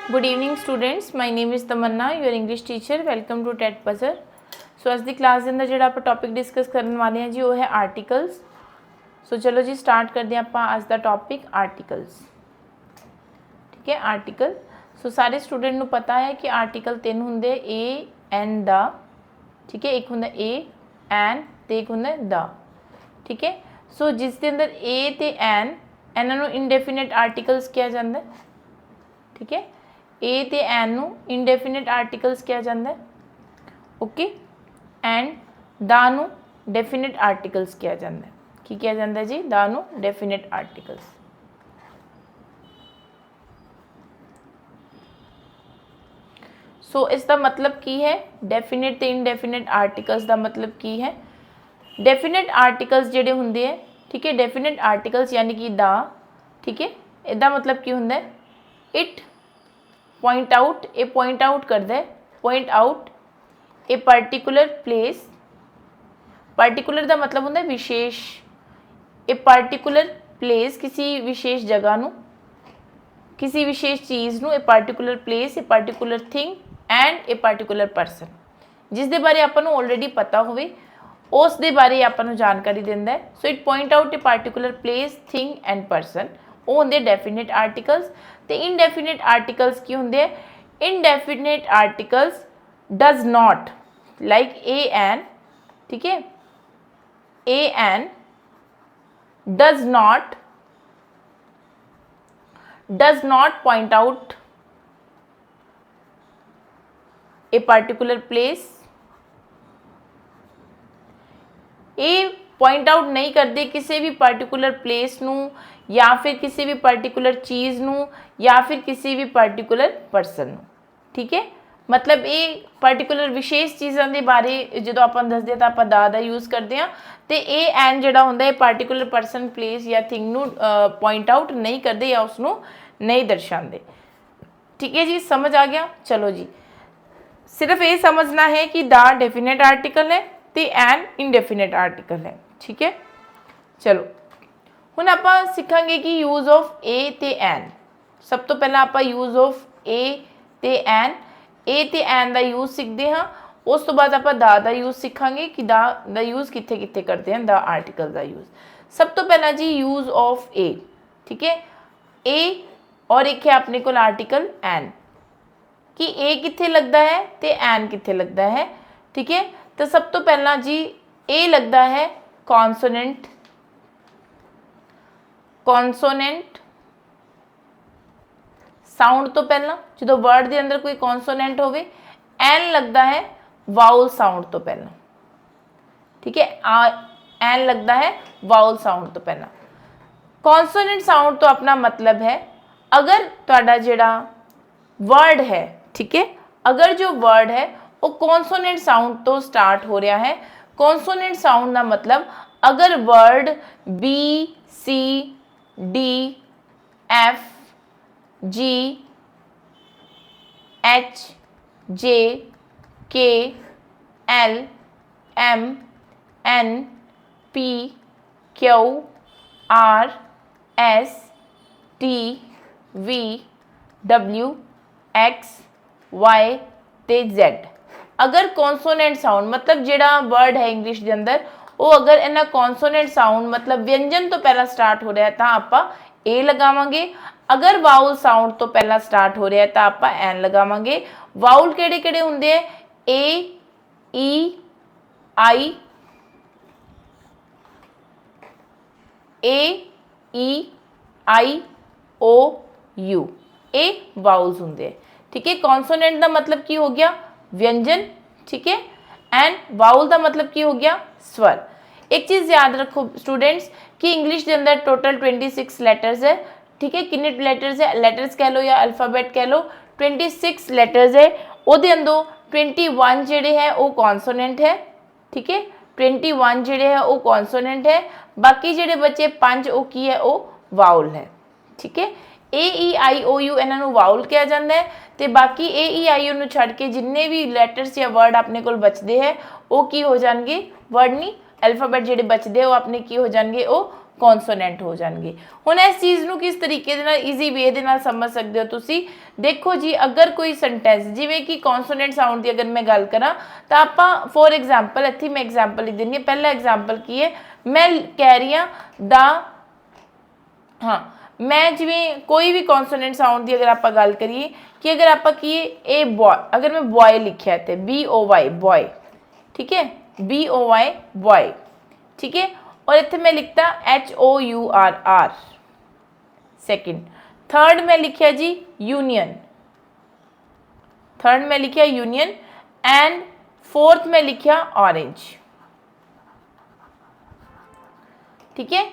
Good evening students, my name is Tamanna, your English teacher. Welcome to TET Buzzer. सो अज की class के अंदर जो आप टॉपिक डिस्कस करने वाले हैं जी वो है आर्टिकल्स। सो चलो जी स्टार्ट करते हैं आप अज का टॉपिक आर्टिकल्स। ठीक है, आर्टिकल। सो सारे स्टूडेंट को पता है कि आर्टिकल 3 होंगे, ए एंड द। ठीक है, एक होंगे ए एन तो एक होंगे द। ठीक है, सो जिसके अंदर ए तो एन इन्हों इनडेफिनेट आर्टिकल्स किया जाता है। ठीक है, ए तो एन नू इनडेफिनेट आर्टिकल्स किया जाता है। ओके, एंड द नू डेफिनेट आर्टिकल्स किया जाता है। की किया जाता है जी? द नू डेफिनेट आर्टिकल्स। सो इसका मतलब की है डेफिनेट तो इनडेफिनेट आर्टिकल्स का मतलब की है? डेफिनेट आर्टिकल्स जिहड़े हुंदे है, ठीक है, डेफिनेट आर्टिकल्स यानी कि द। ठीक है, इसका मतलब की हुंदा है? It point out, A point out करता है, point out a particular place. Particular का मतलब होंगे विशेष। ए पार्टिकुलर प्लेस किसी विशेष जगह नू, किसी विशेष चीज़ नू, a particular place, a particular thing and a particular person, जिस दे बारे आपां नू ऑलरेडी पता होवे उस दे बारे आपां नू जानकारी दिंदा है। So it point out a particular place, thing and person, वो होंगे डेफिनेट आर्टिकल्स। तो इनडेफिनेट आर्टिकल्स की होंगे? Indefinite articles does not like a an. ठीक है, a an does not point out a particular place. A point out नहीं करते किसी भी पार्टिकुलर प्लेस नू, या फिर किसी भी पार्टिकुलर चीज़ नू, या फिर किसी भी पार्टिकुलर परसन नू। ठीक है, मतलब ये पार्टिकुलर विशेष चीज़ों के बारे जो आप दसते तो आप दा यूज़ करते हैं, तो ए एन जोड़ा होंगे पार्टिकुलर परसन, प्लेस या थिंग नू पॉइंट आउट नहीं करते या उसनों नहीं दर्शाते। ठीक है जी, समझ आ गया? चलो जी, सिर्फ ये समझना है कि द डेफिनेट आर्टिकल है तो एन इनडेफिनेट आर्टिकल है। ठीक है, चलो हुण आप सीखांगे कि यूज़ ऑफ ए ते एन। सब तो पहला आप यूज़ ऑफ ए ते एन, ए ते एन का यूज़ सीखते हाँ। उस तो बाद आप द यूज़ सीखांगे कि द यूज़ कित्थे कित्थे करते हैं, द आर्टिकल का यूज़। सब तो पहला जी यूज़ ऑफ ए। ठीक है, ए और एक है अपने को आर्टिकल एन, कि ए कित्थे लगता है तो एन कित्थे लगता है। ठीक है, तो सब तो पहला जी ए लगता है कॉन्सोनेंट, कॉन्सोनेंट साउंड तो पहला जो वर्ड के अंदर कोई कॉन्सोनेंट होवे। एन लगता है वाउल साउंड तो पहला। ठीक है, एन लगता है वाउल साउंड तो पहला। कॉन्सोनेंट साउंड तो अपना मतलब है अगर तुहाडा जिहड़ा वर्ड है, ठीक है, अगर जो वर्ड है वो कॉन्सोनेंट साउंड तो स्टार्ट हो रहा है। कॉन्सोनेंट साउंड का मतलब अगर word B, C, D, F, G, H, J, K, L, M, N, P, Q, R, S, T, V, W, X, Y ते जेड। अगर कॉन्सोनेंट साउंड मतलब जिहड़ा वर्ड है इंग्लिश के अंदर वो अगर इन्ना कॉन्सोनेंट साउंड मतलब व्यंजन तो पहला स्टार्ट हो रहा है तो आप ए लगावांगे। अगर वाउल साउंड तो पहला स्टार्ट हो रहा है तो आप एन लगावांगे। वाउल किहड़े किहड़े हुंदे है? ए, ई, आई, ए, ई, आई, ओ, यू, ए वाउल्स होंगे है। ठीक है, कॉन्सोनेंट का मतलब की हो गया? व्यंजन। ठीक है, एंड वाउल का मतलब की हो गया? स्वर। एक चीज़ याद रखो स्टूडेंट्स कि इंग्लिश के अंदर टोटल 26 लेटर्स है। ठीक है, कितने लेटर्स है? लेटर्स कह लो या अल्फाबेट कह लो, 26 लेटर्स है। वो अंदर 21 जेडे है वो कॉन्सोनेंट है। ठीक है, 21 जेडे है वो कॉन्सोनेंट है। बाकी जेडे बचे 5 वो की है वो वाउल है। ठीक है, ए, ई, आई, ओ, यू इन्हों वाउल कहा जाता है, तो बाकी ए, ई, आई, ओ छड़ के जिन्ने भी लैटर्स या वर्ड अपने को बचते हैं वो की हो जाएंगे? वर्ड नहीं, अल्फाबेट जोड़े बचते वो अपने की हो जाएंगे? वो ਕੌਨਸੋਨੈਂਟ ਹੋ ਜਾਣਗੇ। ਹੁਣ ਇਸ ਚੀਜ਼ ਨੂੰ ਕਿਸ ਤਰੀਕੇ ਦੇ ਨਾਲ ਈਜ਼ੀ ਵੇ ਦੇ ਨਾਲ ਸਮਝ ਸਕਦੇ ਹੋ ਤੁਸੀਂ। ਦੇਖੋ ਜੀ, ਅਗਰ ਕੋਈ ਸੈਂਟੈਂਸ ਜਿਵੇਂ ਕਿ ਕੌਨਸੋਨੈਂਟ ਸਾਊਂਡ ਦੀ ਅਗਰ ਮੈਂ ਗੱਲ ਕਰਾਂ ਤਾਂ ਆਪਾਂ ਫੋਰ ਐਗਜ਼ਾਮਪਲ ਇੱਥੇ ਮੈਂ ਐਗਜ਼ਾਮਪਲ ਲਿਖ ਦਿੰਦੀ ਹਾਂ। ਪਹਿਲਾ ਐਗਜ਼ਾਮਪਲ ਕੀ ਹੈ, ਮੈਂ ਕਹਿ ਰਹੀ ਹਾਂ ਦਾ, ਹਾਂ ਮੈਂ ਜਿਵੇਂ ਕੋਈ ਵੀ ਕੌਨਸੋਨੈਂਟ ਸਾਊਂਡ ਦੀ ਅਗਰ ਆਪਾਂ ਗੱਲ ਕਰੀਏ ਕਿ ਅਗਰ ਆਪਾਂ ਕੀ ਇਹ ਬॉय, अगर मैं बॉय लिखा है तो BOY बॉय, ठीक है, BOY बॉय, ठीक है। और इतने मैं लिखता HOURR सेकंड। थर्ड में लिखा जी यूनियन, थर्ड में लिखा यूनियन एंड फोर्थ में लिखा ऑरेंज, ठीक है,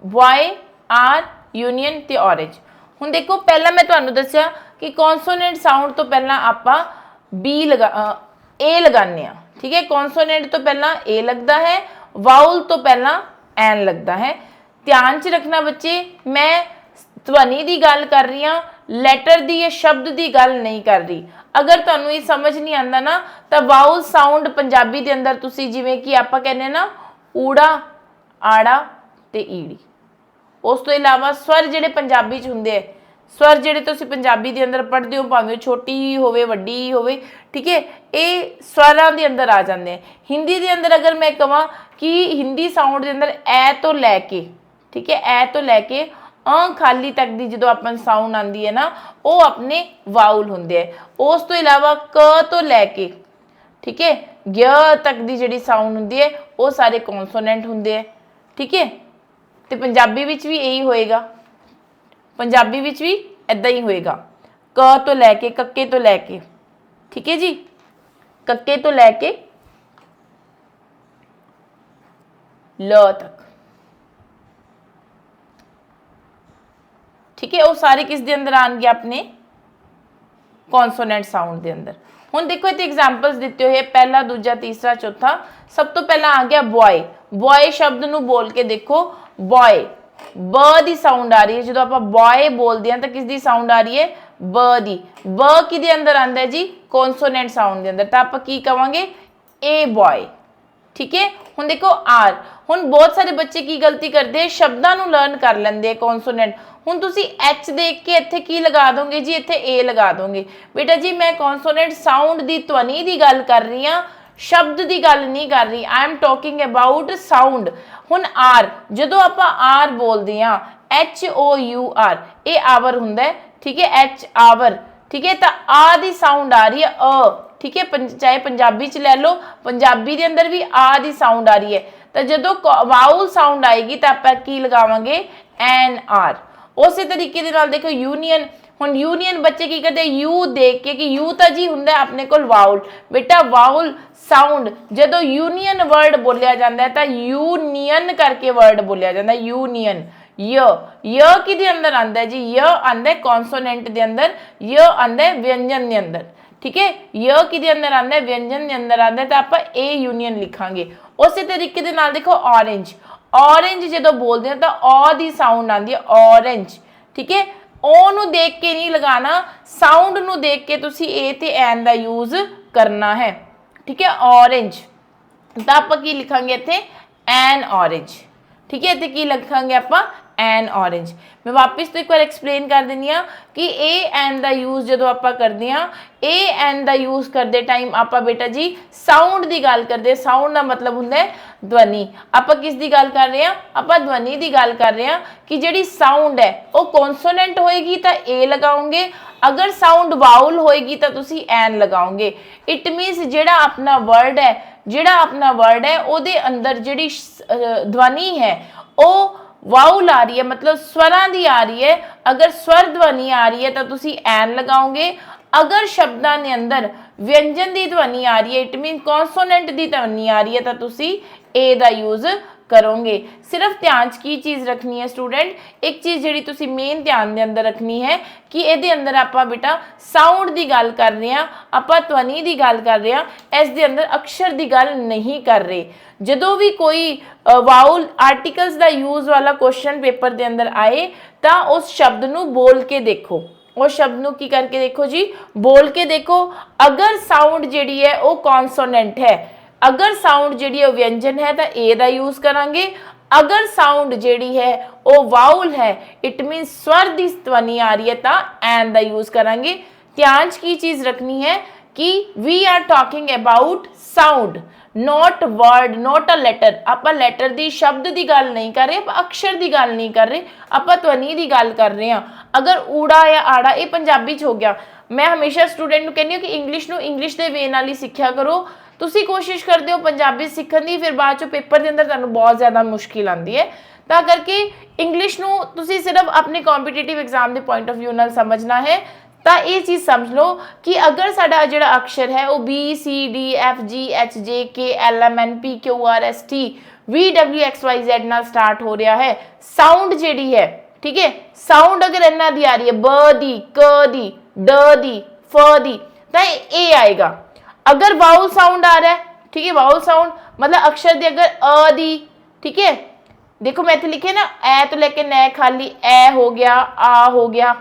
YR यूनियन ते ऑरेंज। हुण देखो पहला मैं तुहानूं दस्सिया कि कॉन्सोनेंट साउंड तो पहला आपां बी लगा ए लगाने आ, ठीक है। कॉन्सोनेंट तो पहला ए लगता है, वाउल तो पहला एन लगता है। ध्यान च रखना बच्चे, मैं ध्वनि की गल कर रही हाँ, लैटर की या शब्द की गल नहीं कर रही। अगर तुहानूं ये समझ नहीं आता ना तो वाउल साउंड पंजाबी के अंदर तुसीं जिवें कि आपां कहने ना ऊड़ा, आड़ा ते ईड़ी। उस तो इलावा स्वर जिहड़े पंजाबी च हुंदे है, स्वर जिहड़े तुसीं पंजाबी दे अंदर पढ़दे हो, भावें छोटी ही होवे वड्डी ही होवे, ठीक है, ये स्वरां दे अंदर आ जांदे हैं। हिंदी दे अंदर अगर मैं कहां कि हिंदी साउंड दे अंदर ए तो लैके, ठीक है, ए तो लैके खाली तक दी जो अपन साउंड आती है ना वो अपने वाउल होंगे है। उस तो इलावा क तो लैके, ठीक है, ग तक दी जिहड़ी साउंड होंदी है वो सारे कॉन्सोनेंट होंगे है, ठीक है। तो पंजाबी विच भी यही होएगा, पंजाबी विच भी इदां ही होएगा, क तो लैके, कक्के तो लैके, ठीक है जी, कक्के तो लैके ल तक, ठीक है। वो सारे किस दे अंदर आएंगे अपने कॉन्सोनेंट साउंड दे अंदर। हुण देखो इत्थे एग्जांपल्स दिते हुए पहला, दूजा, तीसरा, चौथा। सब तो पहला आ गया बॉय। बॉय शब्द नूं बोल के देखो, बॉय ब दी साउंड आ रही है। जो आप बॉय बोलते हैं तो किस दी साउंड आ रही है, ब दी। ब कि दे अंदर आंदा है जी, कॉन्सोनेंट साउंड दे अंदर, तो आप की कहांगे ए बॉय, ठीक है। हुण देखो आर, हुण बहुत सारे बच्चे की गलती करते हैं, शब्दां नूं लर्न कर लेंदे कॉन्सोनेंट। हुण तुसीं एच देख के इत्थे की लगा दोगे जी, इत्थे ए लगा दोगे। बेटा जी मैं कॉन्सोनेंट साउंड दी ध्वनि दी गल कर रही हाँ, शब्द की गल नहीं कर रही। I am talking about sound. हुण आर, जदों आपां आर बोलते हैं HOUR, ये आवर हुंदा है, ठीक है, एच आवर, ठीक है। तो आ दी साउंड आ रही है अ, ठीक है, चाहे पंजाबी च ले लो, पंजाबी के अंदर भी आ दी साउंड आ रही है। तो जदों वाउल साउंड आएगी तो आप की लगावांगे एन आर। उस तरीके दे नाल देखो यूनियन। हुण यूनियन बच्चे की करते यू देख के कि यू तो जी हुंदा है अपने कोल वाउल। बेटा वाउल साउंड जदों यूनियन वर्ड बोलिया जाता है तो यूनियन करके वर्ड बोलिया जाता है, यूनियन। य कि दे अंदर आंदा है जी, य आंदा है कॉन्सोनेंट दे अंदर, य आंदा है व्यंजन दे अंदर, ठीक है। य कि दे अंदर आंदा है, व्यंजन दे अंदर आंदा है, तो आप ए यूनियन लिखांगे। उस तरीके दे नाल देखो ऑरेंज। ऑरेंज जो बोलते हैं तो ऑ दी साउंड आती है ऑरेंज, ठीक है। ओ नू देख के नहीं लगाना, साउंड नू देख के तुसी ए ते एन दा यूज करना है, ठीक है। ऑरेंज तो आप की लिखांगे इत्थे एन ऑरेंज, ठीक है। इत्थे की लिखांगे आप एन ऑरेंज। मैं वापस तो एक बार एक्सप्लेन कर देनी हाँ कि ए एन का यूज जो आप करते हैं, ए एन का यूज करते टाइम आप बेटा जी साउंड की गल करते। साउंड का मतलब होंगे है ध्वनि। आप किस दी गल कर रहे हैं, आप ध्वनि की गल कर रहे हैं कि जिहड़ी साउंड है वो कॉन्सोनेंट होएगी तो ए लगाओगे, अगर साउंड वाउल होएगी तो तुसी एन लगाओगे। इट मीनस जिहड़ा अपना वर्ड है, जिहड़ा अपना वर्ड है उहदे अंदर जिहड़ी ध्वनि है वो वाउल आ रही है, मतलब स्वरां दी आ रही है। अगर स्वर ध्वनि आ रही है तो तुसी एन लगाओगे। अगर शब्दां दे अंदर व्यंजन की ध्वनि आ रही है, इट मीन कॉन्सोनेंट की ध्वनि आ रही है, तो तुसी ए दा यूज करोगे। सिर्फ ध्यान की चीज़ रखनी है स्टूडेंट, एक चीज़ जी तुसी मेन ध्यान दे अंदर रखनी है कि ये अंदर आप बेटा साउंड की गल कर रहे हैं, आप ध्वनि की गल कर रहे हैं, इस दे अंदर अक्षर की गल नहीं कर रहे। जदों भी कोई वाउल आर्टिकल्स का यूज वाला क्वेश्चन पेपर के अंदर आए तो उस शब्द नू बोल के देखो, उस शब्द नू की करके देखो जी, बोल के देखो। अगर साउंड जिहड़ी है वो कॉन्सोनेंट है, अगर साउंड जिहड़ी है व्यंजन है तो ए दा यूज करांगे, अगर साउंड ਜਿਹੜੀ ਹੈ ਉਹ ਵਾਉਲ ਹੈ ਇਟ ਮੀਨਸ स्वर ਦੀ ਧਵਨੀ ਆ ਰਹੀ ਹੈ ਤਾਂ ਐਨ ਦਾ यूज ਕਰਾਂਗੇ। ਧਿਆਨ 'ਚ ਕੀ ਚੀਜ਼ ਰੱਖਣੀ ਹੈ ਕਿ we are talking about sound not word not a letter. ਆਪਾਂ ਲੈਟਰ ਦੀ ਸ਼ਬਦ ਦੀ ਗੱਲ ਨਹੀਂ ਕਰ ਰਹੇ, ਆਪਾਂ ਅਕਸ਼ਰ ਦੀ ਗੱਲ ਨਹੀਂ ਕਰ ਰਹੇ, ਆਪਾਂ ਧਵਨੀ ਦੀ ਗੱਲ ਕਰ ਰਹੇ ਹਾਂ। ਅਗਰ ਊੜਾ ਜਾਂ ਆੜਾ ਇਹ ਪੰਜਾਬੀ 'ਚ ਹੋ ਗਿਆ। ਮੈਂ ਹਮੇਸ਼ਾ ਸਟੂਡੈਂਟ ਨੂੰ ਕਹਿੰਦੀ ਹਾਂ ਕਿ ਇੰਗਲਿਸ਼ ਨੂੰ ਇੰਗਲਿਸ਼ ਦੇ ਵੇ ਨਾਲ ਹੀ ਸਿੱਖਿਆ ਕਰੋ। ਤੁਸੀਂ ਕੋਸ਼ਿਸ਼ ਕਰਦੇ ਹੋ ਪੰਜਾਬੀ ਸਿੱਖਣ ਦੀ, ਫਿਰ ਬਾਅਦ 'ਚੋਂ ਪੇਪਰ ਦੇ ਅੰਦਰ ਤੁਹਾਨੂੰ ਬਹੁਤ ਜ਼ਿਆਦਾ ਮੁਸ਼ਕਿਲ ਆਉਂਦੀ ਹੈ। ਤਾਂ ਕਰਕੇ ਇੰਗਲਿਸ਼ ਨੂੰ ਤੁਸੀਂ ਸਿਰਫ ਆਪਣੇ ਕੰਪੀਟੀਟਿਵ ਐਗਜ਼ਾਮ ਦੇ ਪੁਆਇੰਟ ਆਫ ਵਿਊ ਨਾਲ ਸਮਝਣਾ ਹੈ। ਤਾਂ ਇਹ ਚੀਜ਼ ਸਮਝ ਲਓ ਕਿ ਅਗਰ ਸਾਡਾ ਜਿਹੜਾ ਅਕਸ਼ਰ ਹੈ ਉਹ B C D F G H J K L M N P Q R S T V W X Y Z ਨਾਲ ਸਟਾਰਟ ਹੋ ਰਿਹਾ ਹੈ, ਸਾਊਂਡ ਜਿਹੜੀ ਹੈ ਠੀਕ ਹੈ, ਸਾਊਂਡ ਅਗਰ ਇਹਨਾਂ ਦੀ ਆ ਰਹੀ ਹੈ ਬ ਦੀ, ਕ ਦੀ, ਡ ਦੀ, ਫ ਦੀ, ਤਾਂ ਇਹ ਆਏਗਾ। अगर वाउल साउंड आ रहा है ठीक है, वाउल साउंड मतलब अक्षर दी अगर अ दी ठीक है, देखो मैं इतने लिखे ना ए तो लेके न खाली ए हो गया, आ हो गया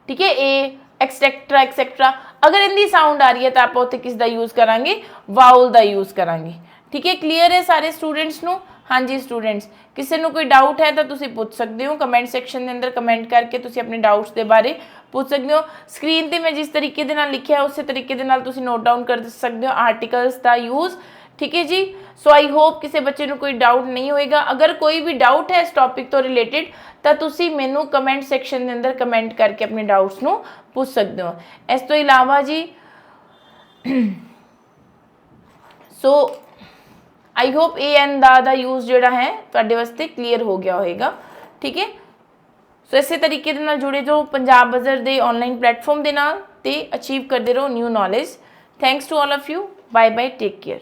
ठीक है, ए एक्सेट्रा एक्सेट्रा। अगर इनकी साउंड आ रही है तो आप उत्थे किस दा यूज करांगे, वाउल दा यूज करांगे। ठीक है, क्लीयर है सारे स्टूडेंट्स नू? हाँ जी स्टूडेंट्स, किसी को कोई डाउट है तो तुसी पूछ सकते हो कमेंट सैक्शन के अंदर कमेंट करके तुसी अपने डाउट्स के बारे पूछ सकते हो। स्क्रीन पर मैं जिस तरीके दे नाल लिखिया उस तरीके दे नाल तुसी नोट डाउन कर सकते हो आर्टिकल्स का यूज़। ठीक है जी, सो आई होप किसी बच्चे को कोई डाउट नहीं होएगा। अगर कोई भी डाउट है इस टॉपिक तो रिलेटेड तो तुसी मैनू कमेंट सैक्शन के अंदर कमेंट करके अपने डाउट्स नू पूछ सकते हो। इस तो इलावा जी सो आई होप ए एन दा यूज़ जोड़ा है तुहाडे वास्ते क्लीयर हो गया होएगा। ठीक है, सो इस तरीके दे नाल जुड़े जो पंजाब बज़र दे ऑनलाइन प्लेटफॉर्म दे नाल ते अचीव करते रहो new knowledge. Thanks to all of you, bye bye, take care.